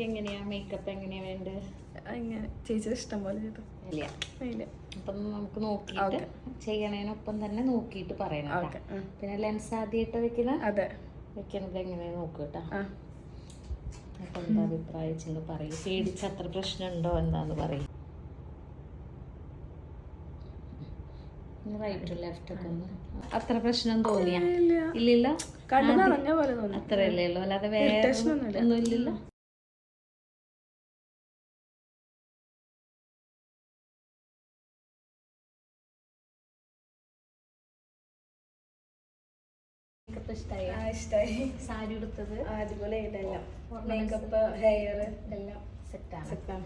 എങ്ങനെയാ മേക്കപ്പ് എങ്ങനെയാ വേണ്ടത്? അങ്ങനെ ചേച്ചിയുടെ ഇഷ്ടം പോലെ ചെയ്തു. ഇല്ല അപ്പം നമുക്ക് നോക്കിയിട്ട് ചെയ്യണേനൊപ്പം തന്നെ നോക്കിയിട്ട് പറയണം. പിന്നെ ലെൻസ് ആദ്യമായിട്ട് വെക്കണത് എങ്ങനെയാ നോക്കുക കേട്ടോ. അപ്പൊ എന്താ അഭിപ്രായം പറയും. പേടിച്ച അത്ര പ്രശ്നമുണ്ടോ എന്താന്ന് പറയും. റൈറ്റ് ലെഫ്റ്റ് ഒക്കെ ഒന്ന് അത്ര പ്രശ്നം തോന്നിയാ? ഇല്ലല്ലോ, അത്രയല്ലേ ഉള്ളൂ, അല്ലാതെ വേറെ ഒന്നും ഇല്ലല്ലോ. ഇഷ്ടായി. സാരി എടുത്തത് അതുപോലെ മേക്കപ്പ് ഹെയർ എല്ലാം സെറ്റാണ്.